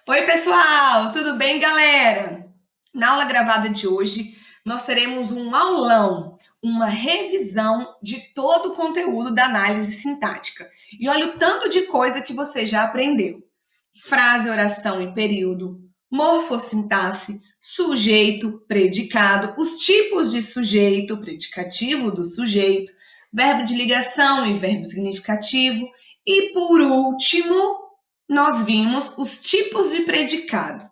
Oi, pessoal! Tudo bem, galera? Na aula gravada de hoje, nós teremos um aulão, uma revisão de todo o conteúdo da análise sintática. E olha o tanto de coisa que você já aprendeu. Frase, oração e período, morfossintaxe, sujeito, predicado, os tipos de sujeito, predicativo do sujeito, verbo de ligação e verbo significativo. E, por último, nós vimos os tipos de predicado.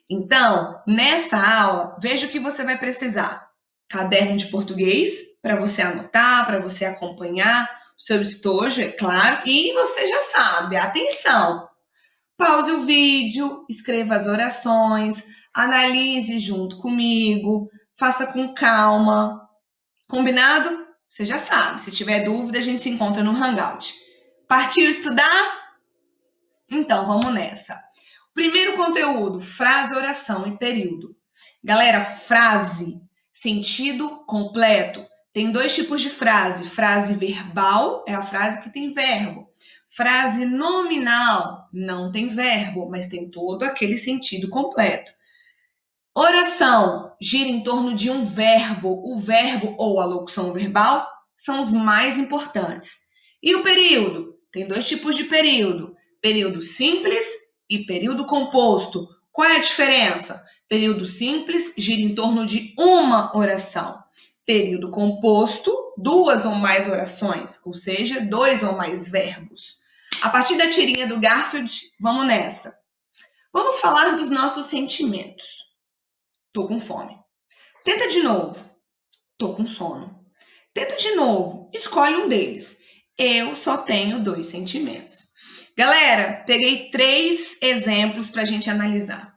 Então, nessa aula, veja o que você vai precisar. Caderno de português, para você anotar, para você acompanhar o seu estojo, é claro. E você já sabe, atenção! Pause o vídeo, escreva as orações, analise junto comigo, faça com calma. Combinado? Você já sabe. Se tiver dúvida, a gente se encontra no Hangout. Partiu estudar? Então, vamos nessa. Primeiro conteúdo, frase, oração e período. Galera, frase, sentido completo. Tem dois tipos de frase. Frase verbal é a frase que tem verbo. Frase nominal não tem verbo, mas tem todo aquele sentido completo. Oração gira em torno de um verbo. O verbo ou a locução verbal são os mais importantes. E o período? Tem dois tipos de período. Período simples e período composto. Qual é a diferença? Período simples gira em torno de uma oração. Período composto, duas ou mais orações, ou seja, dois ou mais verbos. A partir da tirinha do Garfield, vamos nessa. Vamos falar dos nossos sentimentos. Tô com fome. Tenta de novo. Tô com sono. Tenta de novo. Escolhe um deles. Eu só tenho 2 sentimentos. Galera, peguei 3 exemplos para a gente analisar.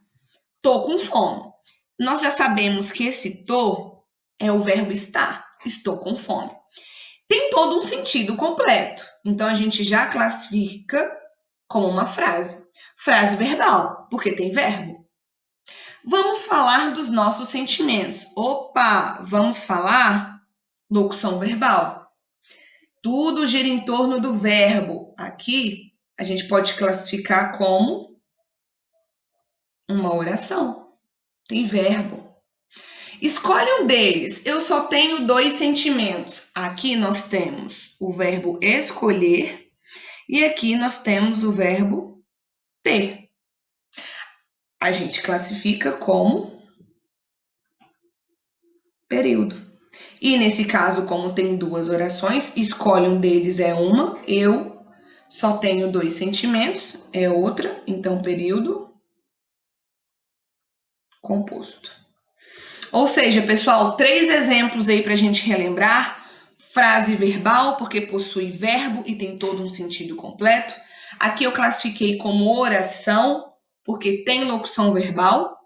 Tô com fome. Nós já sabemos que esse tô é o verbo estar. Estou com fome. Tem todo um sentido completo. Então, a gente já classifica como uma frase. Frase verbal, porque tem verbo. Vamos falar dos nossos sentimentos. Opa, vamos falar locução verbal. Tudo gira em torno do verbo. Aqui a gente pode classificar como uma oração. Tem verbo. Escolhe um deles. Eu só tenho 2 sentimentos. Aqui nós temos o verbo escolher e aqui nós temos o verbo ter. A gente classifica como período. E nesse caso, como tem 2 orações, escolhe um deles é uma, eu só tenho 2 sentimentos, é outra, então período composto. Ou seja, pessoal, 3 exemplos aí para a gente relembrar. Frase verbal, porque possui verbo e tem todo um sentido completo. Aqui eu classifiquei como oração, porque tem locução verbal.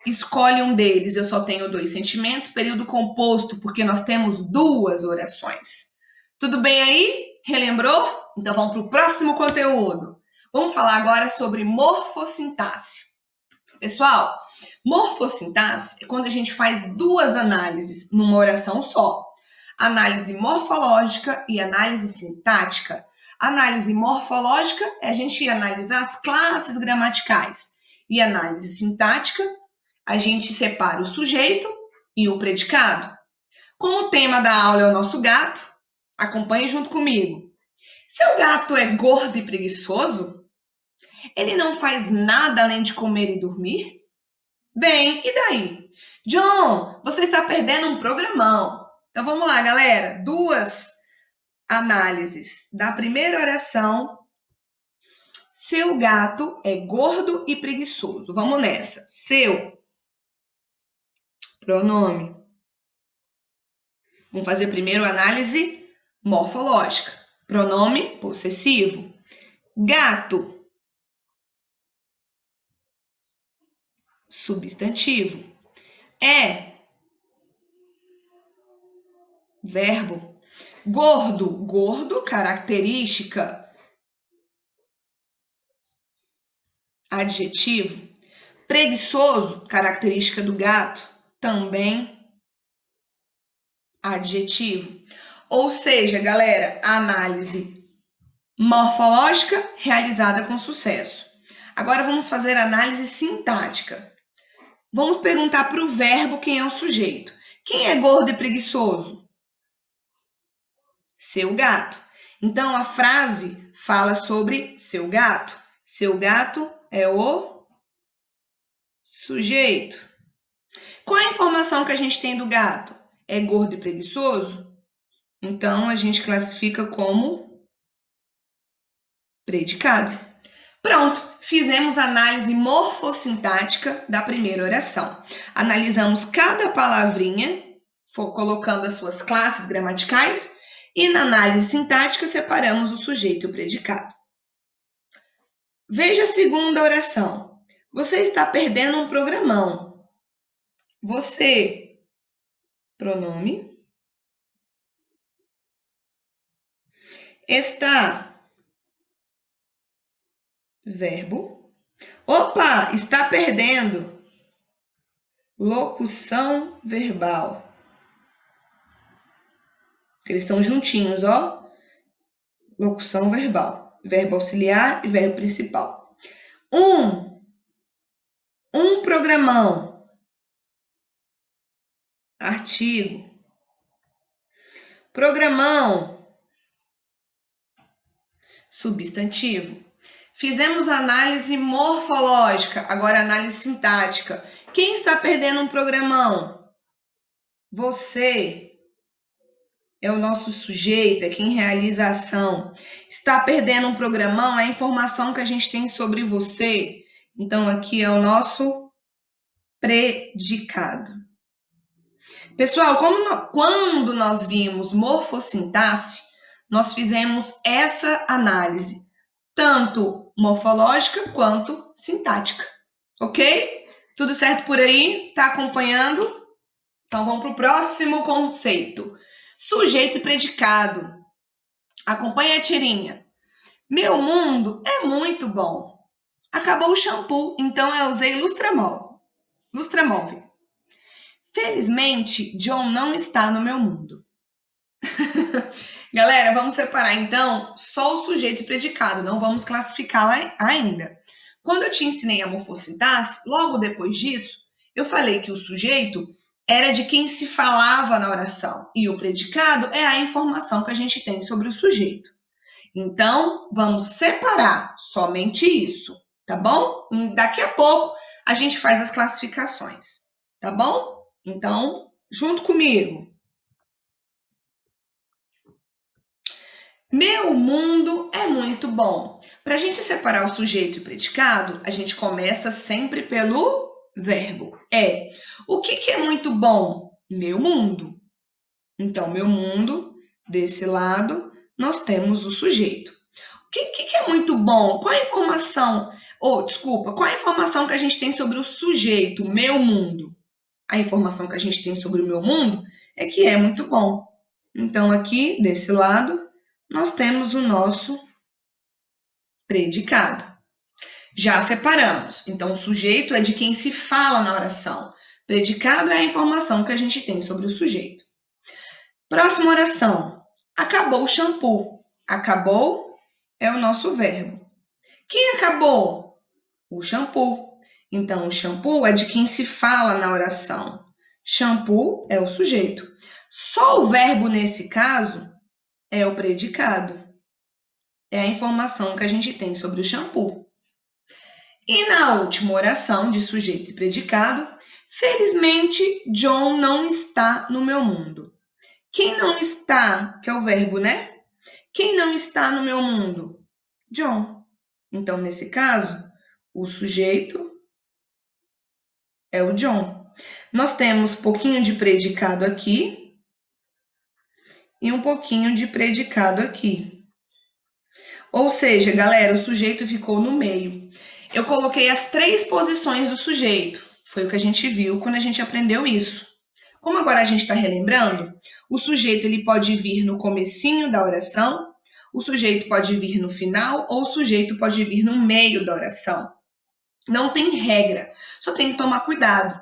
Escolhe um deles, eu só tenho 2 sentimentos. Período composto, porque nós temos 2 orações. Tudo bem aí? Relembrou? Então vamos para o próximo conteúdo. Vamos falar agora sobre morfossintaxe. Pessoal, morfossintaxe é quando a gente faz 2 análises numa oração só. Análise morfológica e análise sintática. Análise morfológica é a gente analisar as classes gramaticais. E análise sintática, a gente separa o sujeito e o predicado. Como o tema da aula é o nosso gato, acompanhe junto comigo. Seu gato é gordo e preguiçoso? Ele não faz nada além de comer e dormir? Bem, e daí? John, você está perdendo um programão. Então vamos lá, galera. 2 análises da primeira oração. Seu gato é gordo e preguiçoso. Vamos nessa. Seu pronome. Vamos fazer primeiro a análise morfológica. Pronome possessivo. Gato. Substantivo. É. Verbo. Gordo. Gordo, característica. Adjetivo. Preguiçoso, característica do gato. Também adjetivo. Ou seja, galera, a análise morfológica realizada com sucesso. Agora vamos fazer análise sintática. Vamos perguntar para o verbo quem é o sujeito. Quem é gordo e preguiçoso? Seu gato. Então a frase fala sobre seu gato. Seu gato é o sujeito. Qual a informação que a gente tem do gato? É gordo e preguiçoso? Então a gente classifica como predicado. Pronto, fizemos a análise morfossintática da primeira oração. Analisamos cada palavrinha, colocando as suas classes gramaticais, e na análise sintática separamos o sujeito e o predicado. Veja a segunda oração. Você está perdendo um programão. Você, pronome, está, verbo. Opa, está perdendo. Locução verbal. Eles estão juntinhos, ó. Locução verbal. Verbo auxiliar e verbo principal. Um programão. Artigo. Programão. Substantivo. Fizemos análise morfológica, agora análise sintática. Quem está perdendo um programão? Você é o nosso sujeito, é quem realiza a ação. Está perdendo um programão é a informação que a gente tem sobre você. Então, aqui é o nosso predicado. Pessoal, quando nós vimos morfossintaxe, nós fizemos essa análise, tanto morfológica quanto sintática. Ok? Tudo certo por aí? Tá acompanhando? Então vamos para o próximo conceito. Sujeito e predicado. Acompanha a tirinha. Meu mundo é muito bom. Acabou o shampoo, então eu usei Lustramóvel. Felizmente, John não está no meu mundo. Galera, vamos separar então só o sujeito e predicado, não vamos classificar ainda. Quando eu te ensinei a morfossintaxe, logo depois disso, eu falei que o sujeito era de quem se falava na oração e o predicado é a informação que a gente tem sobre o sujeito. Então, vamos separar somente isso, tá bom? Daqui a pouco a gente faz as classificações, tá bom? Então, junto comigo. Meu mundo é muito bom. Para a gente separar o sujeito e o predicado, a gente começa sempre pelo verbo. O que é muito bom? Meu mundo. Então, meu mundo, desse lado, nós temos o sujeito. O que é muito bom? Qual a informação? Qual a informação que a gente tem sobre o sujeito, meu mundo? A informação que a gente tem sobre o meu mundo é que é muito bom. Então, aqui, desse lado, nós temos o nosso predicado. Já separamos. Então, o sujeito é de quem se fala na oração. Predicado é a informação que a gente tem sobre o sujeito. Próxima oração. Acabou o shampoo. Acabou é o nosso verbo. Quem acabou? O shampoo. Então, o shampoo é de quem se fala na oração. Shampoo é o sujeito. Só o verbo, nesse caso, é o predicado. É a informação que a gente tem sobre o shampoo. E na última oração, de sujeito e predicado, felizmente, John não está no meu mundo. Quem não está, que é o verbo, né? Quem não está no meu mundo? John. Então, nesse caso, o sujeito é o John. Nós temos um pouquinho de predicado aqui e um pouquinho de predicado aqui. Ou seja, galera, o sujeito ficou no meio. Eu coloquei as 3 posições do sujeito. Foi o que a gente viu quando a gente aprendeu isso. Como agora a gente está relembrando, o sujeito ele pode vir no comecinho da oração, o sujeito pode vir no final ou o sujeito pode vir no meio da oração. Não tem regra, só tem que tomar cuidado.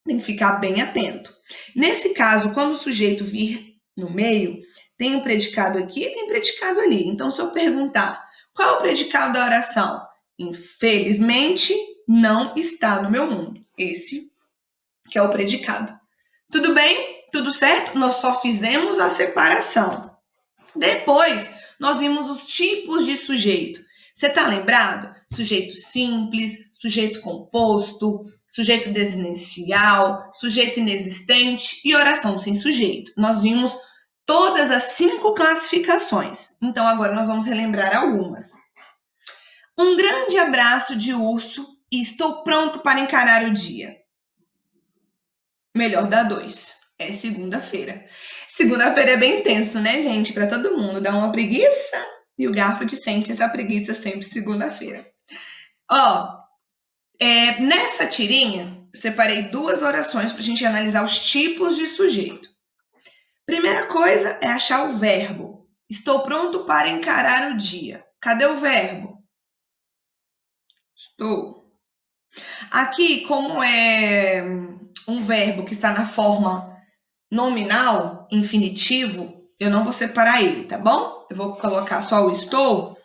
Tem que ficar bem atento. Nesse caso, quando o sujeito vir no meio, tem um predicado aqui e tem predicado ali. Então, se eu perguntar, qual é o predicado da oração? Infelizmente, não está no meu mundo. Esse que é o predicado. Tudo bem? Tudo certo? Nós só fizemos a separação. Depois, nós vimos os tipos de sujeito. Você está lembrado? Sujeito simples, sujeito composto, sujeito desinencial, sujeito inexistente e oração sem sujeito. Nós vimos todas as 5 classificações. Então, agora nós vamos relembrar algumas. Um grande abraço de urso e estou pronto para encarar o dia. Melhor dar 2. É segunda-feira. Segunda-feira é bem tenso, né, gente? Para todo mundo. Dá uma preguiça e o Garfield sente essa preguiça sempre segunda-feira. Ó, nessa tirinha, separei 2 orações para a gente analisar os tipos de sujeito. Primeira coisa é achar o verbo. Estou pronto para encarar o dia. Cadê o verbo? Estou. Aqui, como é um verbo que está na forma nominal, infinitivo, eu não vou separar ele, tá bom? Eu vou colocar só o estou,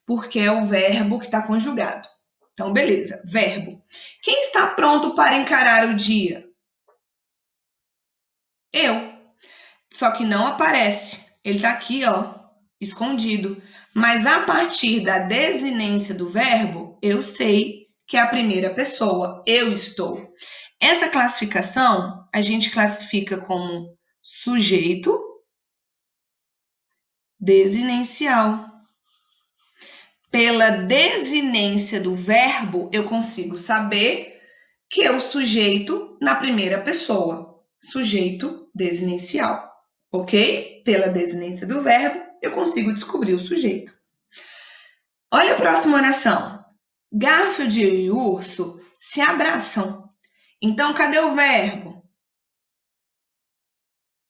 porque é o verbo que está conjugado. Então, beleza, verbo. Quem está pronto para encarar o dia? Eu. Só que não aparece. Ele está aqui, ó, escondido. Mas a partir da desinência do verbo, eu sei que é a primeira pessoa. Eu estou. Essa classificação, a gente classifica como sujeito desinencial. Pela desinência do verbo, eu consigo saber que é o sujeito na primeira pessoa. Sujeito desinencial. Ok? Pela desinência do verbo, eu consigo descobrir o sujeito. Olha a próxima oração. Garfield e o urso se abraçam. Então, cadê o verbo?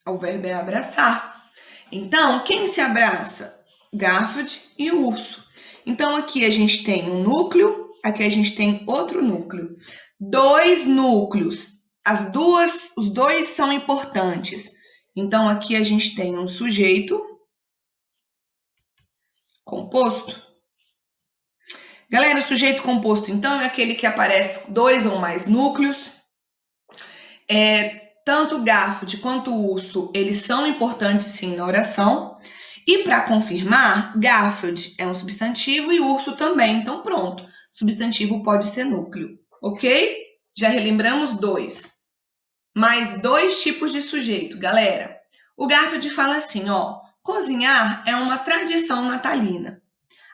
O verbo é abraçar. Então, quem se abraça? Garfield e o urso. Então, aqui a gente tem um núcleo, aqui a gente tem outro núcleo. 2 núcleos. Os dois são importantes. Então, aqui a gente tem um sujeito composto. Galera, o sujeito composto, então, é aquele que aparece 2 ou mais núcleos. Tanto o Garfield quanto o urso, eles são importantes sim na oração. E para confirmar, Garfield é um substantivo e urso também. Então, pronto. Substantivo pode ser núcleo, ok? Já relembramos 2. Mais 2 tipos de sujeito, galera. O Garfield fala assim, ó. Cozinhar é uma tradição natalina.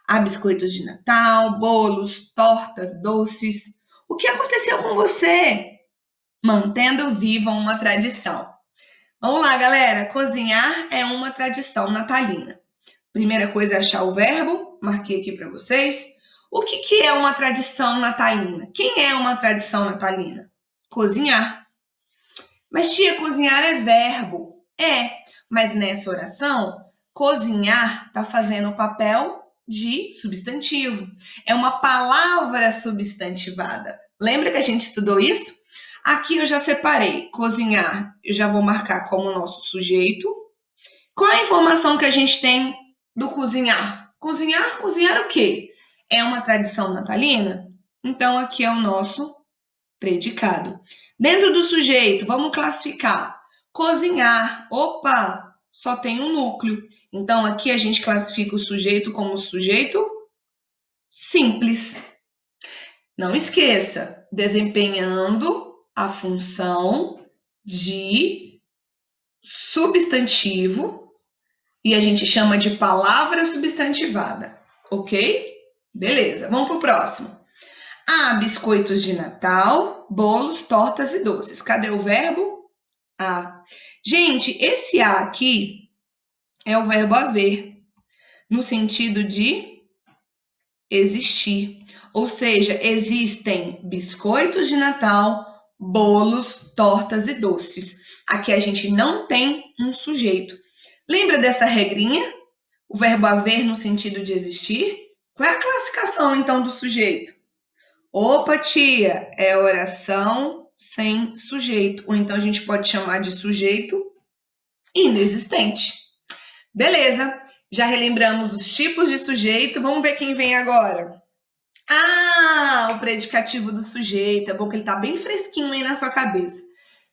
Há biscoitos de Natal, bolos, tortas, doces. O que aconteceu com você? Mantendo viva uma tradição. Vamos lá, galera. Cozinhar é uma tradição natalina. Primeira coisa é achar o verbo. Marquei aqui para vocês. O que é uma tradição natalina? Quem é uma tradição natalina? Cozinhar. Mas, tia, cozinhar é verbo. Mas nessa oração, cozinhar está fazendo o papel de substantivo. É uma palavra substantivada. Lembra que a gente estudou isso? Aqui eu já separei. Cozinhar, eu já vou marcar como nosso sujeito. Qual é a informação que a gente tem do cozinhar? Cozinhar o quê? É uma tradição natalina? Então, aqui é o nosso predicado. Dentro do sujeito, vamos classificar. Cozinhar, opa, só tem um núcleo. Então, aqui a gente classifica o sujeito como sujeito simples. Não esqueça, desempenhando a função de substantivo e a gente chama de palavra substantivada, ok? Beleza, vamos para o próximo. Há biscoitos de Natal, bolos, tortas e doces. Cadê o verbo? Há. Gente, esse há aqui é o verbo haver, no sentido de existir. Ou seja, existem biscoitos de Natal, bolos, tortas e doces. Aqui a gente não tem um sujeito. Lembra dessa regrinha? O verbo haver no sentido de existir? Qual é a classificação, então, do sujeito? Opa, tia, é oração sem sujeito. Ou então a gente pode chamar de sujeito inexistente. Beleza, já relembramos os tipos de sujeito. Vamos ver quem vem agora. O predicativo do sujeito. É bom que ele tá bem fresquinho aí na sua cabeça.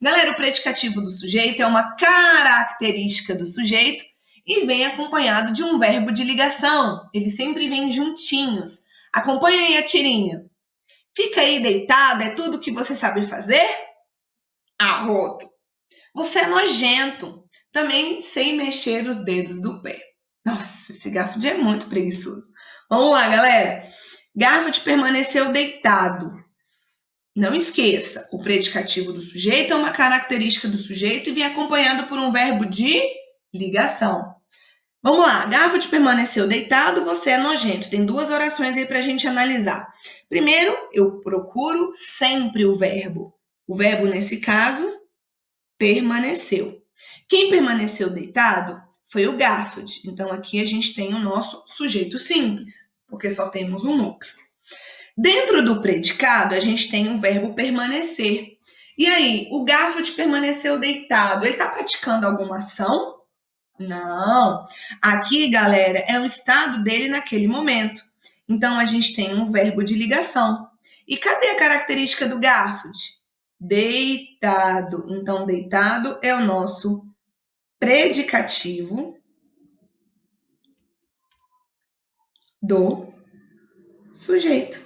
Galera, o predicativo do sujeito é uma característica do sujeito e vem acompanhado de um verbo de ligação. Eles sempre vêm juntinhos. Acompanha aí a tirinha. Fica aí deitado, é tudo que você sabe fazer? Arroto. Você é nojento. Também sem mexer os dedos do pé. Nossa, esse Garfield é muito preguiçoso. Vamos lá, galera. Garfield permaneceu deitado. Não esqueça, o predicativo do sujeito é uma característica do sujeito e vem acompanhado por um verbo de ligação. Vamos lá, Garfield permaneceu deitado, você é nojento. Tem duas orações aí para a gente analisar. Primeiro, eu procuro sempre o verbo. O verbo, nesse caso, permaneceu. Quem permaneceu deitado foi o Garfield. Então, aqui a gente tem o nosso sujeito simples, porque só temos um núcleo. Dentro do predicado, a gente tem o verbo permanecer. E aí, o Garfield permaneceu deitado. Ele está praticando alguma ação? Não. Aqui, galera, é o estado dele naquele momento. Então, a gente tem um verbo de ligação. E cadê a característica do Garfield? Deitado. Então, deitado é o nosso predicativo do sujeito.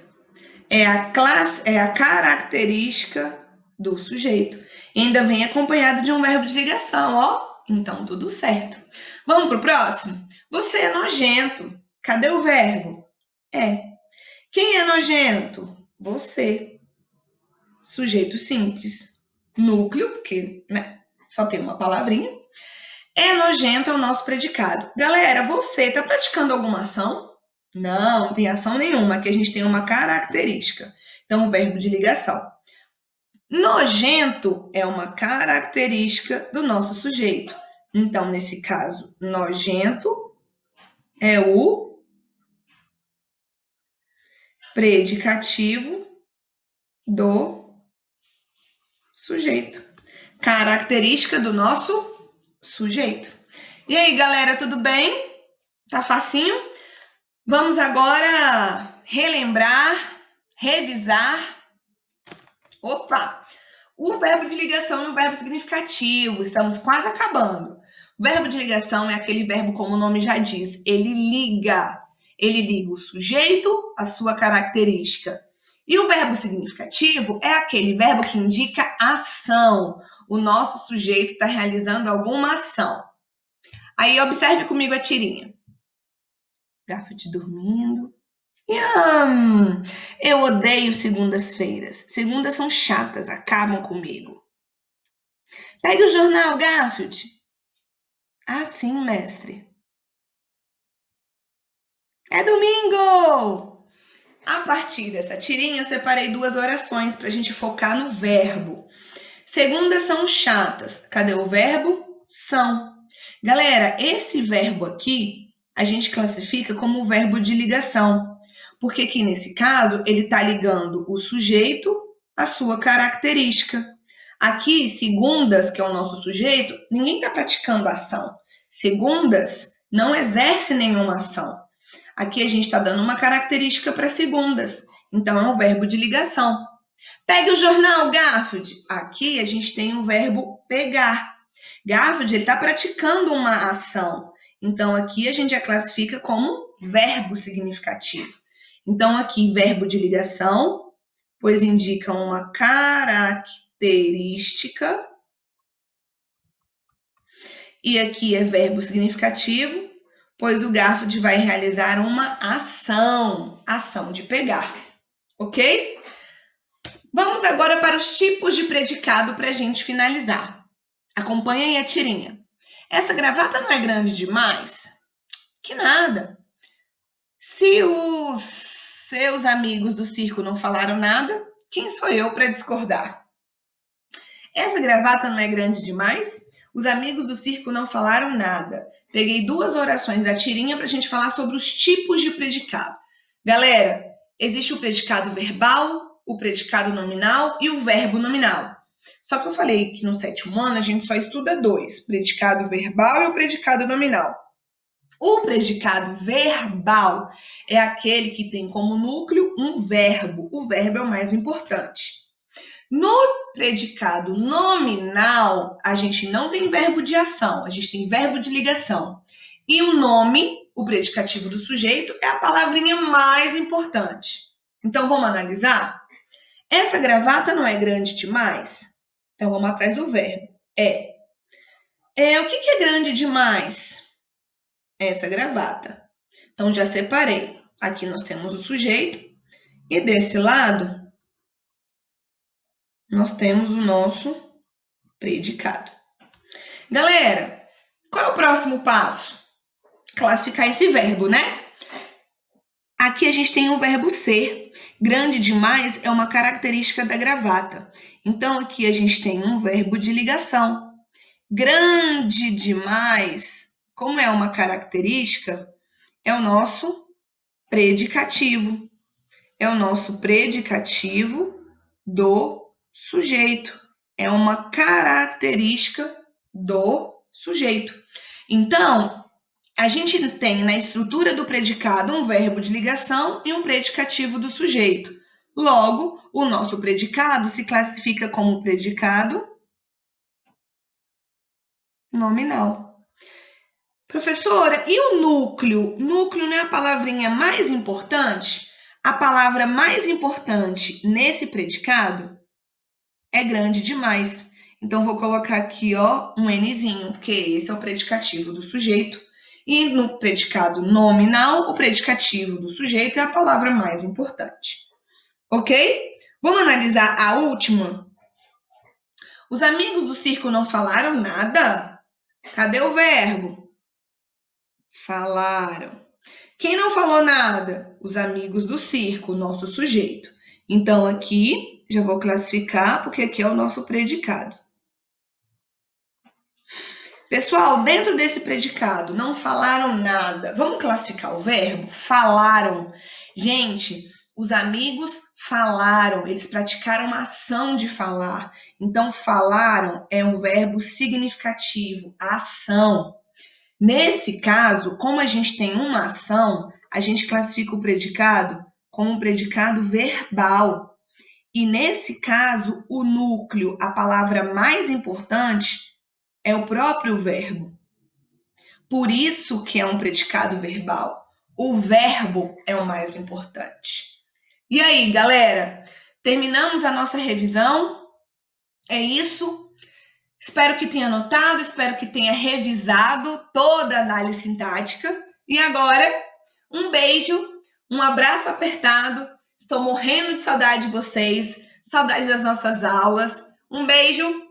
É a característica do sujeito. E ainda vem acompanhado de um verbo de ligação, ó. Então, tudo certo. Vamos pro próximo? Você é nojento. Cadê o verbo? É. Quem é nojento? Você. Sujeito simples. Núcleo, porque né, só tem uma palavrinha. É nojento é o nosso predicado. Galera, você está praticando alguma ação? Não, não tem ação nenhuma. Aqui a gente tem uma característica. Então, o verbo de ligação. Nojento é uma característica do nosso sujeito. Então, nesse caso, nojento é o predicativo do sujeito. Característica do nosso sujeito. E aí, galera, tudo bem? Tá facinho? Vamos agora relembrar, revisar. Opa! O verbo de ligação e o verbo significativo. Estamos quase acabando. O verbo de ligação é aquele verbo, como o nome já diz, ele liga. Ele liga o sujeito à sua característica. E o verbo significativo é aquele verbo que indica ação. O nosso sujeito está realizando alguma ação. Aí, observe comigo a tirinha. Garfield dormindo. Eu odeio segundas-feiras. Segundas são chatas, acabam comigo. Pegue o jornal, Garfield. Ah, sim, mestre. É domingo! A partir dessa tirinha, eu separei duas orações para a gente focar no verbo. Segundas são chatas. Cadê o verbo? São. Galera, esse verbo aqui, a gente classifica como o verbo de ligação. Porque aqui, nesse caso, ele está ligando o sujeito à sua característica. Aqui, segundas, que é o nosso sujeito, ninguém está praticando ação. Segundas não exerce nenhuma ação. Aqui a gente está dando uma característica para segundas. Então, é um verbo de ligação. Pegue o jornal, Garfield. Aqui a gente tem o verbo pegar. Garfield está praticando uma ação. Então, aqui a gente já classifica como verbo significativo. Então, aqui, verbo de ligação, pois indica uma característica. E aqui é verbo significativo, pois o Garfield vai realizar uma ação. Ação de pegar. Ok? Vamos agora para os tipos de predicado para a gente finalizar. Acompanhem a tirinha. Essa gravata não é grande demais? Que nada. Se os seus amigos do circo não falaram nada, quem sou eu para discordar? Essa gravata não é grande demais? Os amigos do circo não falaram nada. Peguei duas orações da tirinha para a gente falar sobre os tipos de predicado. Galera, existe o predicado verbal, o predicado nominal e o verbo nominal. Só que eu falei que no sétimo ano a gente só estuda dois, predicado verbal e o predicado nominal. O predicado verbal é aquele que tem como núcleo um verbo. O verbo é o mais importante. No predicado nominal, a gente não tem verbo de ação, a gente tem verbo de ligação. E o nome, o predicativo do sujeito, é a palavrinha mais importante. Então, vamos analisar? Essa gravata não é grande demais? Então, vamos atrás do verbo. O que é grande demais? Essa gravata. Então, já separei. Aqui nós temos o sujeito e desse lado nós temos o nosso predicado. Galera, qual é o próximo passo? Classificar esse verbo, né? Aqui a gente tem o verbo ser. Grande demais é uma característica da gravata. Então, aqui a gente tem um verbo de ligação. Grande demais, como é uma característica, é o nosso predicativo. É o nosso predicativo do sujeito. É uma característica do sujeito. Então, a gente tem na estrutura do predicado um verbo de ligação e um predicativo do sujeito. Logo, o nosso predicado se classifica como predicado nominal. Professora, e o núcleo? Núcleo não é a palavrinha mais importante? A palavra mais importante nesse predicado é grande demais. Então, vou colocar aqui, ó, um Nzinho, porque esse é o predicativo do sujeito. E no predicado nominal, o predicativo do sujeito é a palavra mais importante. Ok? Vamos analisar a última? Os amigos do circo não falaram nada? Cadê o verbo? Falaram. Quem não falou nada? Os amigos do circo, nosso sujeito. Então, aqui, já vou classificar, porque aqui é o nosso predicado. Pessoal, dentro desse predicado, não falaram nada. Vamos classificar o verbo? Falaram. Gente, os amigos falaram, eles praticaram uma ação de falar. Então, falaram é um verbo significativo, a ação. Nesse caso, como a gente tem uma ação, a gente classifica o predicado como um predicado verbal. E nesse caso, o núcleo, a palavra mais importante, é o próprio verbo. Por isso que é um predicado verbal. O verbo é o mais importante. E aí, galera? Terminamos a nossa revisão. É isso. Espero que tenha anotado, espero que tenha revisado toda a análise sintática. E agora, um beijo, um abraço apertado. Estou morrendo de saudade de vocês, saudade das nossas aulas. Um beijo.